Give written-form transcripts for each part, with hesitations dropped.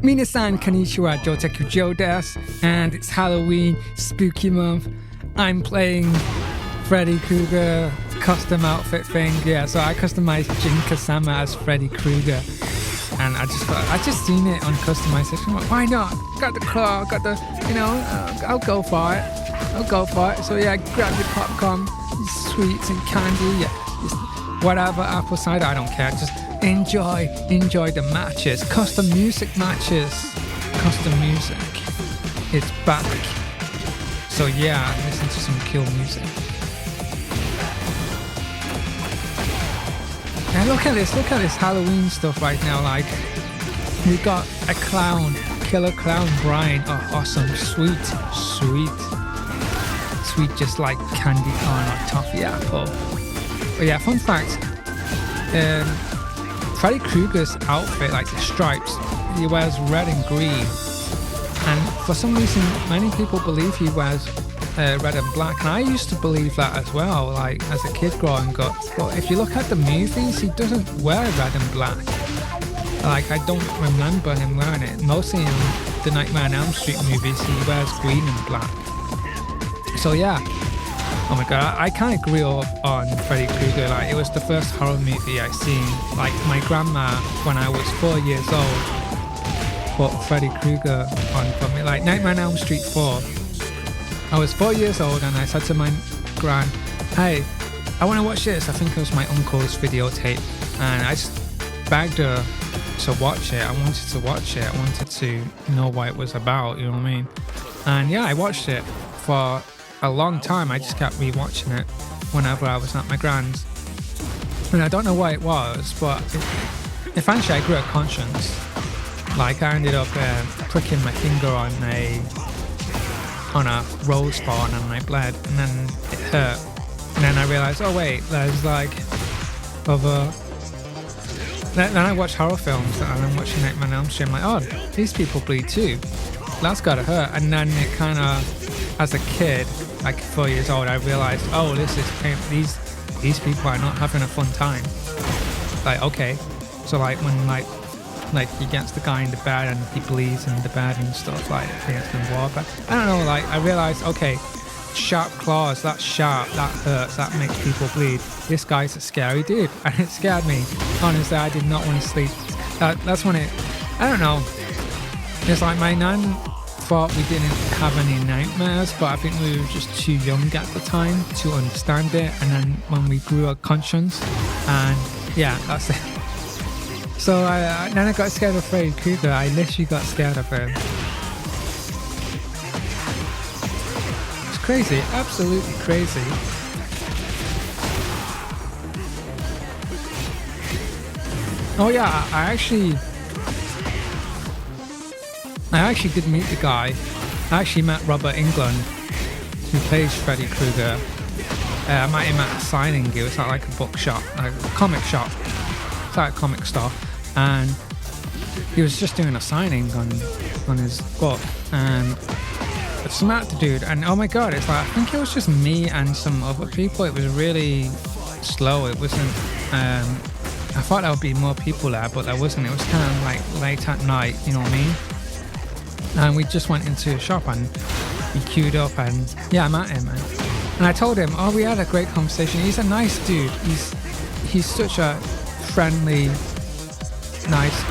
Minasan konnichiwa, Jotaku Joe desu, and it's Halloween, spooky month. I'm playing Freddy Kruegar custom outfit thing. Yeah, so I customized Jin-Kasama as Freddy Kruegar. And I just seen it on customization. Like, why not? Got the claw, got the, I'll go for it. So yeah, grab your popcorn, your sweets and candy, yeah, just whatever, apple cider, I don't care. Just enjoy the matches. Custom music matches. Custom music. It's back. So yeah, listen to some cool music. And look at this Halloween stuff right now. Like, we got a clown, killer clown, Brian. Oh, awesome, sweet, just like candy corn or toffee apple. But yeah, fun fact, Freddy Kruegar's outfit, like the stripes, he wears red and green. And for some reason, many people believe he wears red and black, and I used to believe that as well, like as a kid growing up. But if you look at the movies, he doesn't wear red and black. Like, I don't remember him wearing it. Mostly in the Nightmare on Elm Street movies, he wears green and black. So yeah, oh my god, I kind of grew up on Freddy Kruegar. Like, it was the first horror movie I seen. Like, my grandma, when I was 4 years old, put Freddy Kruegar on for me. Like, Nightmare on Elm Street 4. I was 4 years old and I said to my gran, hey, I want to watch this. I think it was my uncle's videotape. And I just begged her to watch it. I wanted to watch it. I wanted to know what it was about, you know what I mean? And yeah, I watched it for a long time. I just kept rewatching it whenever I was at my gran's. And I don't know what it was, but eventually I grew a conscience. Like, I ended up pricking my finger on a rose thorn and I bled, and then it hurt. And then I realized, oh wait, there's like other... Then I watch horror films and I'm watching Nightmare on Elm Street. I'm like, oh, these people bleed too. That's gotta hurt. And then it kind of, as a kid, like 4 years old, I realized, oh, this is pain. These people are not having a fun time. Like, okay. So like when like he gets the guy in the bed and he bleeds in the bed and stuff, like against the wall. But I don't know, like I realized, okay, sharp claws, that's sharp, that hurts, that makes people bleed. This guy's a scary dude, and it scared me. Honestly, I did not want to sleep. That's when I don't know. It's like my nan thought we didn't have any nightmares, but I think we were just too young at the time to understand it. And then when we grew a conscience, and yeah, that's it. So then I got scared of Freddy Kruegar. I literally got scared of him. It's crazy, absolutely crazy. Oh yeah, I actually did meet the guy. I actually met Robert Englund, who plays Freddy Kruegar. I met him at a signing. It was at like a book shop, like a comic shop. It's like a comic store. And he was just doing a signing on his book, and I just met the dude, and oh my god, it's like, I think it was just me and some other people. It was really slow. It wasn't, I thought there would be more people there, but there wasn't. It was kind of like late at night, you know what I mean? And we just went into a shop and he queued up, and yeah, I met him, and I told him, oh, we had a great conversation. He's a nice dude. He's such a friendly, nice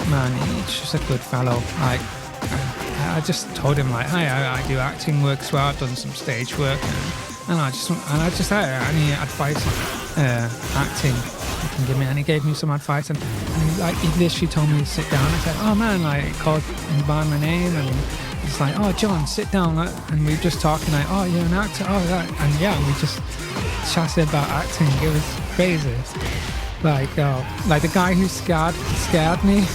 man. He's just a good fellow. Like, I just told him, like, hi, I do acting work as well. I've done some stage work, and I just had any advice on acting you can give me. And he gave me some advice, and he literally told me to sit down. I said, oh man, like, he called me by my name, and he's like, oh John, sit down. And we were just talking, like, oh, you're an actor, oh that, and yeah, we just chatted about acting. It was crazy. Like the guy who scared me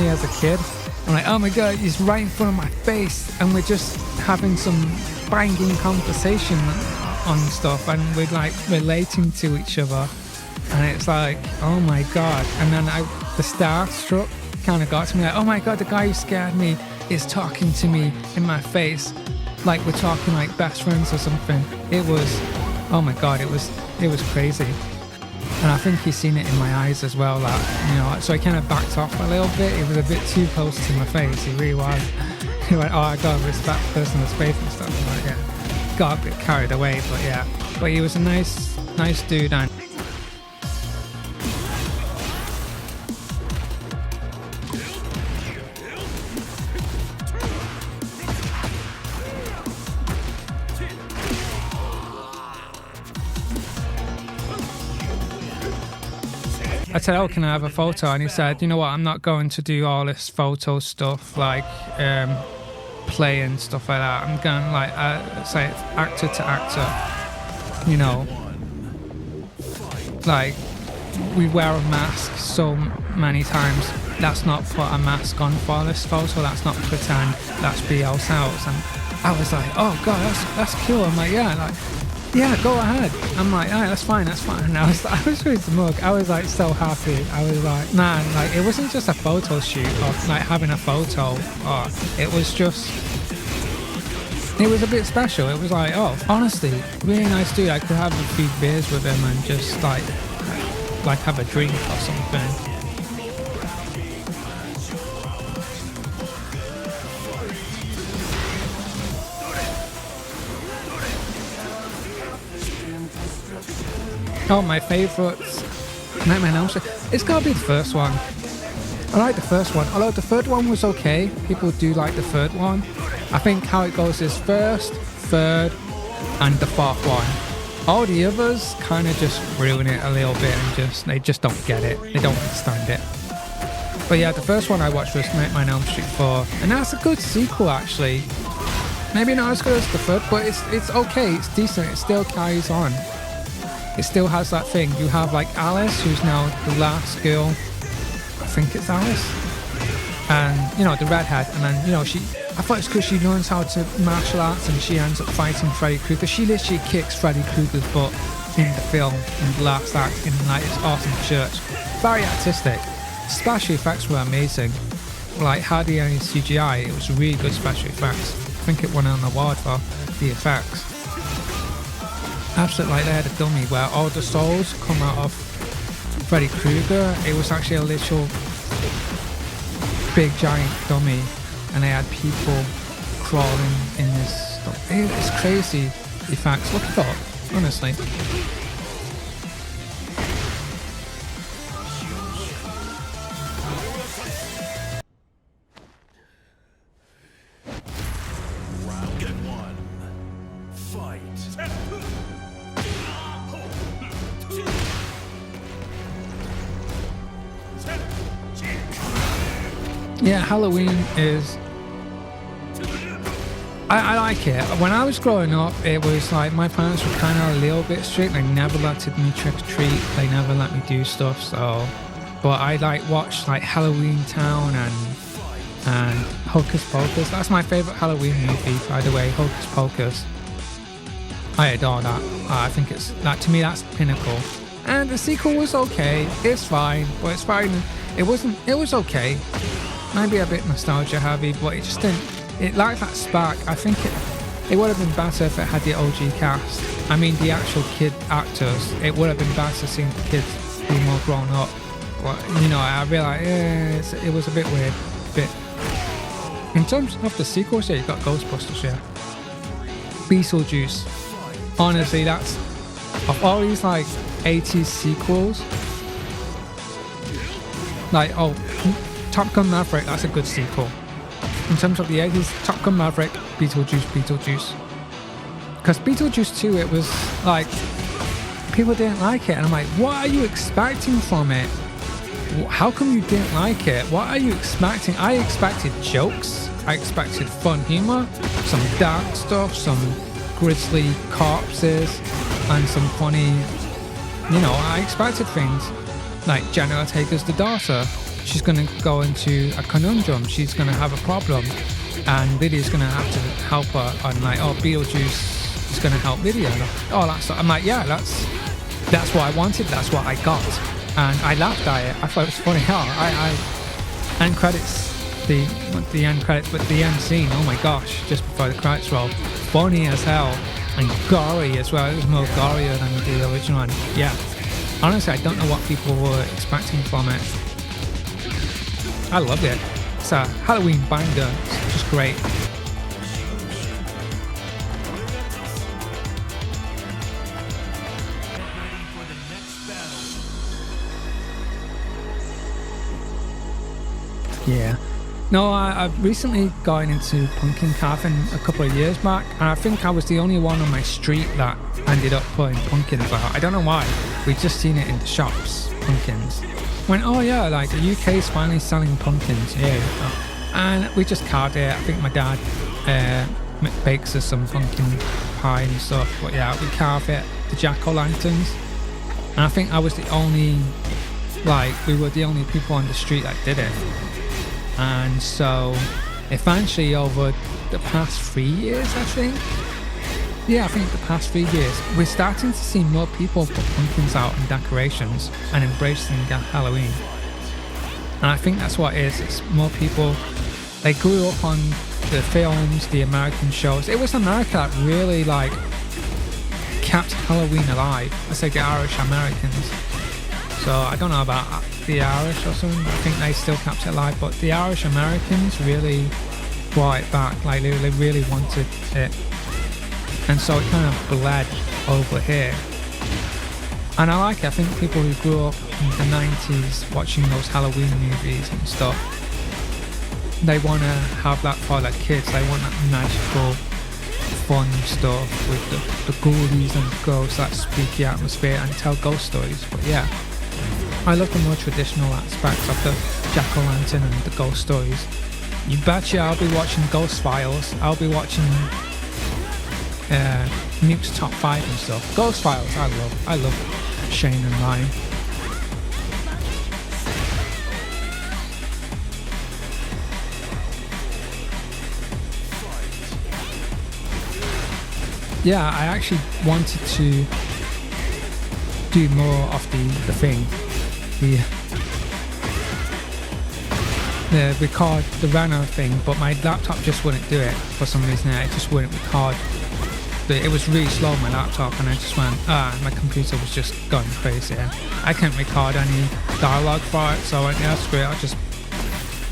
as a kid. I'm like, oh my god, he's right in front of my face, and we're just having some banging conversation on stuff, and we're like relating to each other, and it's like, oh my god. And then the starstruck kind of got to me, like, oh my god, the guy who scared me is talking to me in my face, like we're talking like best friends or something. It was, oh my god, it was crazy. And I think he's seen it in my eyes as well, that, you know, so he kind of backed off a little bit. He was a bit too close to my face, he really was. He went, oh, I gotta respect personal space and stuff. I'm like, yeah, got a bit carried away, but yeah. But he was a nice dude. And I said, oh, can I have a photo? And he said, you know what, I'm not going to do all this photo stuff, like play and stuff like that. I'm going, like, say, actor to actor, you know. Like, we wear a mask so many times. That's not put a mask on for this photo. That's not pretend. That's be ourselves. And I was like, oh, God, that's cool. I'm like, yeah, like, yeah, go ahead. I'm like, alright, that's fine. And I was really smug. I was like so happy. I was like, man, like it wasn't just a photo shoot or like having a photo. Or it was a bit special. It was like, oh, honestly, really nice dude. I could have a few beers with him and just like have a drink or something. Oh, my favourites. Nightmare on Elm Street. It's got to be the first one. I like the first one. Although the third one was okay. People do like the third one. I think how it goes is first, third, and the fourth one. All the others kind of just ruin it a little bit and they just don't get it. They don't understand it. But yeah, the first one I watched was Nightmare on Elm Street 4. And that's a good sequel, actually. Maybe not as good as the third, but it's okay. It's decent. It still carries on. It still has that thing. You have like Alice, who's now the last girl. I think it's Alice. And, you know, the redhead. And then, you know, I thought it's because she learns how to martial arts and she ends up fighting Freddy Krueger. She literally kicks Freddy Krueger's butt in the film, in the last act, in like this awesome church. Very artistic. Special effects were amazing. Like, hardly any CGI. It was really good special effects. I think it won an award for the effects. Absolutely, like they had a dummy where all the souls come out of Freddy Krueger. It was actually a literal big giant dummy, and they had people crawling in this stuff. It's crazy effects. Look it up, honestly. Yeah, Halloween is... I like it. When I was growing up, it was like my parents were kind of a little bit strict. They never let me trick or treat. They never let me do stuff. So, but I like watch like Halloween Town and Hocus Pocus. That's my favorite Halloween movie, by the way. Hocus Pocus. I adore that. I think it's that, to me, that's pinnacle. And the sequel was okay. It's fine, but it's fine. It was okay. Maybe a bit nostalgia heavy, but it just didn't. It lacked that spark. I think it would have been better if it had the OG cast. I mean, the actual kid actors. It would have been better seeing the kids be more grown up. But you know, I realised it was a bit weird. In terms of the sequels, yeah, you got Ghostbusters, yeah. Beetlejuice. Honestly, that's of all these like 80s sequels. Like, oh, Top Gun Maverick, that's a good sequel. In terms of the 80s, Top Gun Maverick, Beetlejuice. Because Beetlejuice 2, it was like, people didn't like it. And I'm like, what are you expecting from it? How come you didn't like it? What are you expecting? I expected jokes. I expected fun humor, some dark stuff, some grisly corpses, and some funny, you know, I expected things. Like Jenna Ortega's the daughter. She's going to go into a conundrum. She's going to have a problem. And Lydia's going to have to help her. And like, oh, Beetlejuice is going to help Lydia. And all that stuff. I'm like, yeah, that's what I wanted. That's what I got. And I laughed at it. I thought it was funny. Oh, end credits. The end credits, but the end scene, oh my gosh, just before the credits roll. Funny as hell. And gory as well. It was more gorier than the original one. Yeah. honestly, I don't know what people were expecting from it. I loved it. It's a Halloween banger. It's just great. Yeah. No, I've recently gotten into pumpkin carving a couple of years back, and I think I was the only one on my street that ended up putting pumpkins out. I don't know why. We'd just seen it in the shops, pumpkins. Went, oh yeah, like the UK's finally selling pumpkins, yeah. And we just carved it. I think my dad bakes us some pumpkin pie and stuff, but yeah, we carved it, the jack-o'-lanterns. And I think I was the only, we were the only people on the street that did it. And so eventually over the past 3 years, I think the past 3 years, we're starting to see more people put pumpkins out and decorations and embracing Halloween. And I think that's what it is. It's more people, they grew up on the films, the American shows. It was America that really kept Halloween alive. I say the Irish Americans. So I don't know about the Irish or something. I think they still kept it alive, but the Irish Americans really brought it back. They really wanted it, and so it kind of bled over here. And I like it. I think people who grew up in the 90s watching those Halloween movies and stuff, they want to have that for their kids. They want that magical, fun stuff with the ghoulies and the ghosts, that spooky atmosphere, and tell ghost stories. But yeah, I love the more traditional aspects of the jack-o'-lantern and the ghost stories. You betcha I'll be watching Ghost Files. I'll be watching Nuke's Top 5 and stuff. Ghost Files, I love Shane and Ryan. Yeah, I actually wanted to do more of the thing. The record, the runner thing, but my laptop just wouldn't do it for some reason. It just wouldn't record. It was really slow, my laptop, and I just went, my computer was just going crazy. I can't record any dialogue for it, so I went, yeah, screw it, I'll just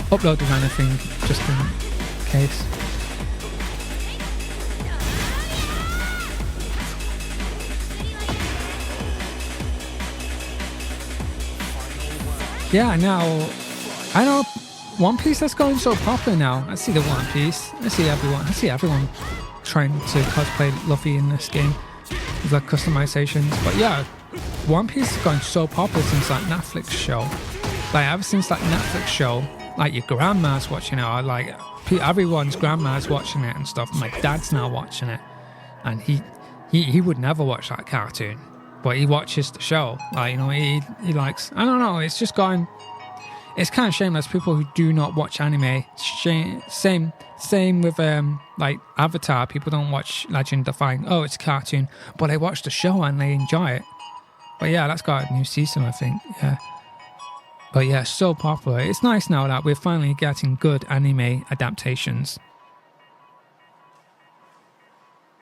upload the runner thing just in case. Yeah, now, I know One Piece that's going so popular now. I see the One Piece. I see everyone trying to cosplay Luffy in this game with customizations. But yeah, One Piece is going so popular since that Netflix show. Ever since that Netflix show, your grandma's watching it, or everyone's grandma's watching it and stuff. My dad's now watching it, and he would never watch that cartoon. But he watches the show. He likes, I don't know, it's just gone. It's kind of shameless people who do not watch anime. Same with Avatar. People don't watch Legend of Flying. Oh, it's a cartoon, but they watch the show and they enjoy it. But yeah, that's got a new season, I think. Yeah. But yeah, so popular. It's nice now that we're finally getting good anime adaptations.